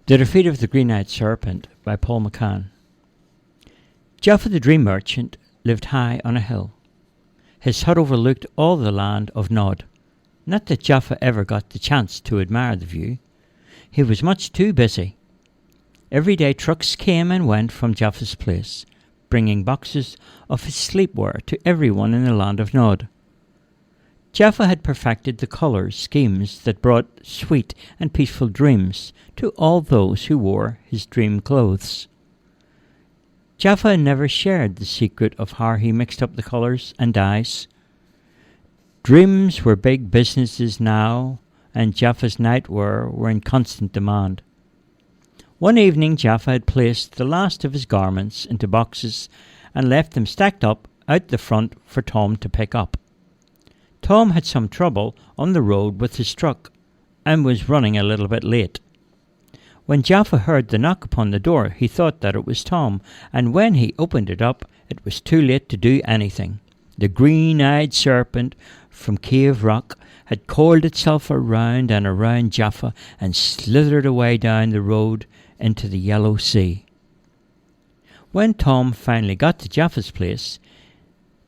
The Defeat of the Green-Eyed Serpent by Paul McCann. Jaffa the Dream Merchant lived high on a hill. His hut overlooked all the land of Nod. Not that Jaffa ever got the chance to admire the view. He was much too busy. Every day trucks came and went from Jaffa's place, bringing boxes of his sleepwear to everyone in the land of Nod. Jaffa had perfected the colour schemes that brought sweet and peaceful dreams to all those who wore his dream clothes. Jaffa never shared the secret of how he mixed up the colours and dyes. Dreams were big businesses now, and Jaffa's nightwear were in constant demand. One evening Jaffa had placed the last of his garments into boxes and left them stacked up out the front for Tom to pick up. Tom had some trouble on the road with his truck and was running a little bit late. When Jaffa heard the knock upon the door, he thought that it was Tom, and when he opened it up, it was too late to do anything. The green-eyed serpent from Cave Rock had coiled itself around and around Jaffa and slithered away down the road into the yellow sea. When Tom finally got to Jaffa's place,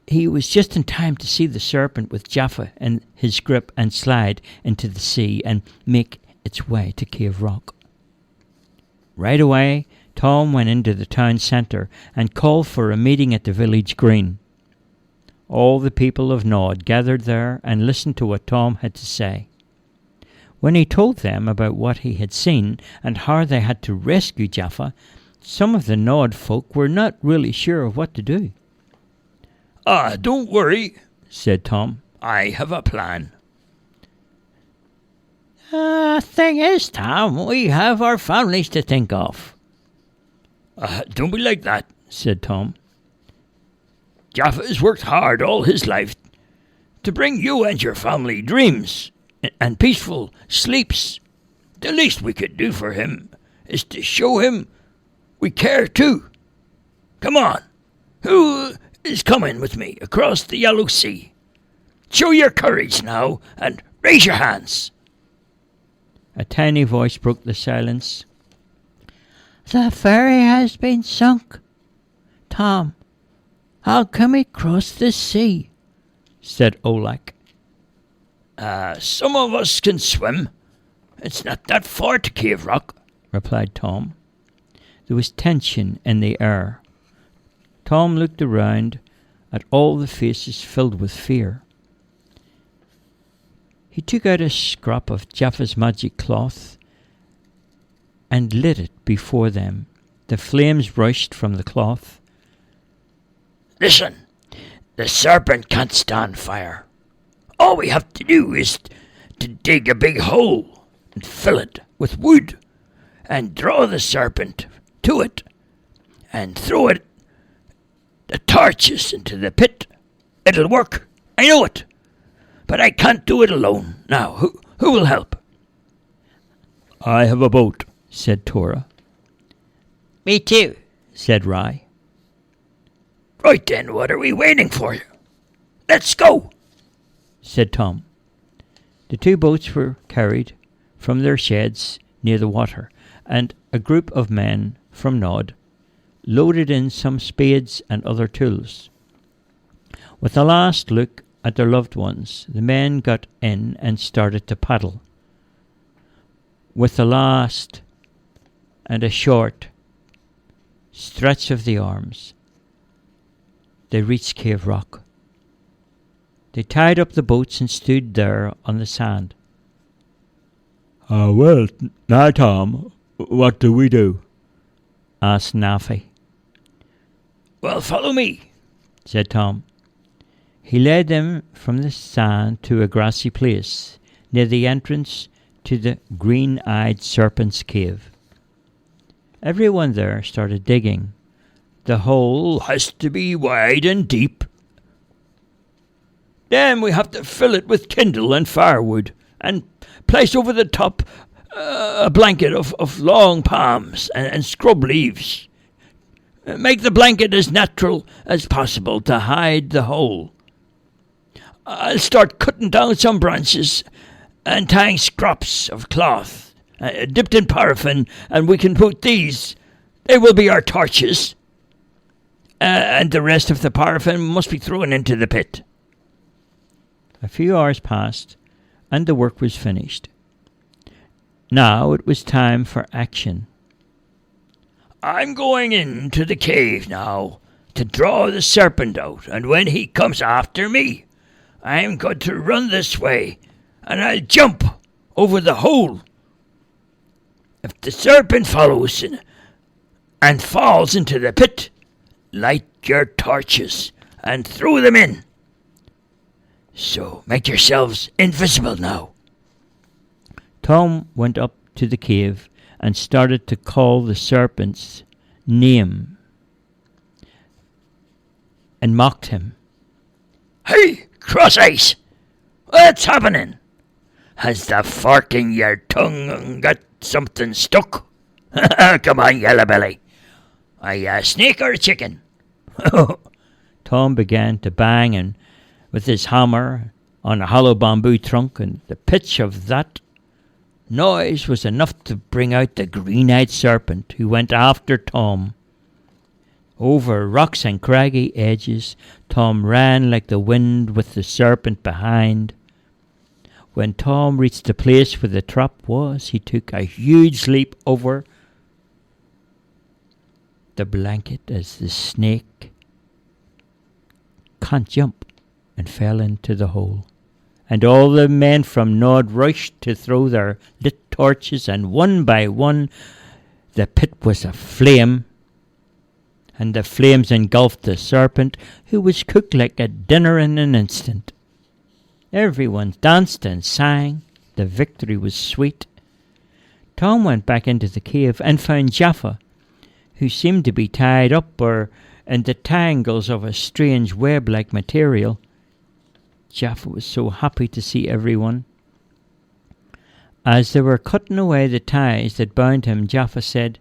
he was just in time to see the serpent with Jaffa in his grip and slide into the sea and make its way to Cave Rock. Right away, Tom went into the town centre and called for a meeting at the village green. All the people of Nod gathered there and listened to what Tom had to say. When he told them about what he had seen and how they had to rescue Jaffa, some of the Nod folk were not really sure of what to do. Don't worry, said Tom. I have a plan. Thing is, Tom, we have our families to think of. Don't be like that, said Tom. Jaffa has worked hard all his life to bring you and your family dreams and peaceful sleeps. The least we could do for him is to show him we care too. Come on, who is coming with me across the yellow sea? Show your courage now and raise your hands. A tiny voice broke the silence. The ferry has been sunk. Tom, how can we cross the sea? Said Olak. Some of us can swim. It's not that far to Cave Rock, replied Tom. There was tension in the air. Tom looked around at all the faces filled with fear. He took out a scrap of Jaffa's magic cloth and lit it before them. The flames rushed from the cloth. Listen, the serpent can't stand fire. All we have to do is to dig a big hole and fill it with wood and draw the serpent to it and throw it the torches into the pit. It'll work. I know it. But I can't do it alone. Now, who will help? I have a boat, said Torah. Me too, said Rai. Right then, what are we waiting for? Let's go, said Tom. The two boats were carried from their sheds near the water, and a group of men from Nod loaded in some spades and other tools. With a last look at their loved ones, the men got in and started to paddle. With a last and a short stretch of the arms, they reached Cave Rock. They tied up the boats and stood there on the sand. Well, now, Tom, what do we do? Asked Nafi. Well, follow me, said Tom. He led them from the sand to a grassy place near the entrance to the green-eyed serpent's cave. Everyone there started digging. The hole has to be wide and deep. Then we have to fill it with kindle and firewood and place over the top a blanket of long palms and scrub leaves. Make the blanket as natural as possible to hide the hole. I'll start cutting down some branches and tying scraps of cloth dipped in paraffin, and we can put these. They will be our torches. And the rest of the paraffin must be thrown into the pit. A few hours passed, and the work was finished. Now it was time for action. I'm going into the cave now to draw the serpent out, and when he comes after me, I'm going to run this way, and I'll jump over the hole. If the serpent follows and falls into the pit, light your torches and throw them in. So make yourselves invisible now. Tom went up to the cave and started to call the serpent's name and mocked him. Hey, Cross-Eyes, what's happening? Has the fork in your tongue got something stuck? Come on, Yellow Belly. Are you a snake or a chicken? Tom began to bang and with his hammer on a hollow bamboo trunk, and the pitch of that noise was enough to bring out the green-eyed serpent, who went after Tom. Over rocks and craggy edges, Tom ran like the wind with the serpent behind. When Tom reached the place where the trap was, he took a huge leap over the blanket as the snake can't jump and fell into the hole. And all the men from Nod rushed to throw their lit torches, and one by one the pit was aflame, and the flames engulfed the serpent, who was cooked like a dinner in an instant. Everyone danced and sang. The victory was sweet. Tom went back into the cave and found Jaffa, who seemed to be tied up or in the tangles of a strange web-like material. Jaffa was so happy to see everyone. As they were cutting away the ties that bound him, Jaffa said,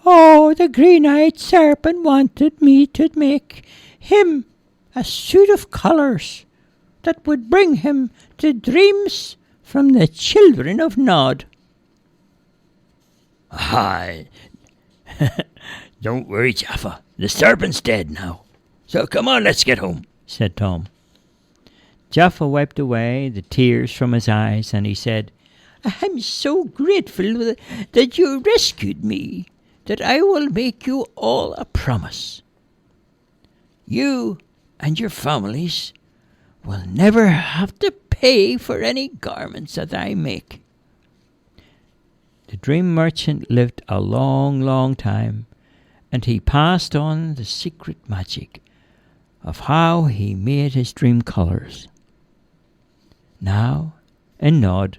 "Oh, the green-eyed serpent wanted me to make him a suit of colours that would bring him to dreams from the children of Nod." Hi. Don't worry, Jaffa. The serpent's dead now. So come on, let's get home, said Tom. Jaffa wiped away the tears from his eyes, and he said, "I'm so grateful that you rescued me, that I will make you all a promise. You and your families will never have to pay for any garments that I make." The dream merchant lived a long, long time, and he passed on the secret magic of how he made his dream colours. Now, in Nod,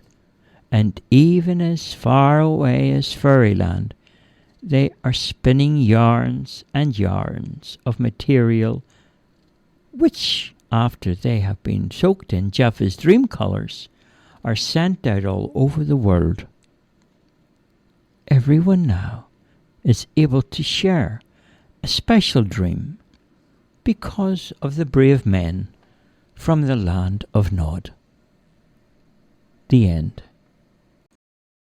and even as far away as Fairyland, they are spinning yarns and yarns of material which, after they have been soaked in Jaffa's dream colours, are sent out all over the world. Everyone now is able to share a special dream because of the brave men from the land of Nod. The end.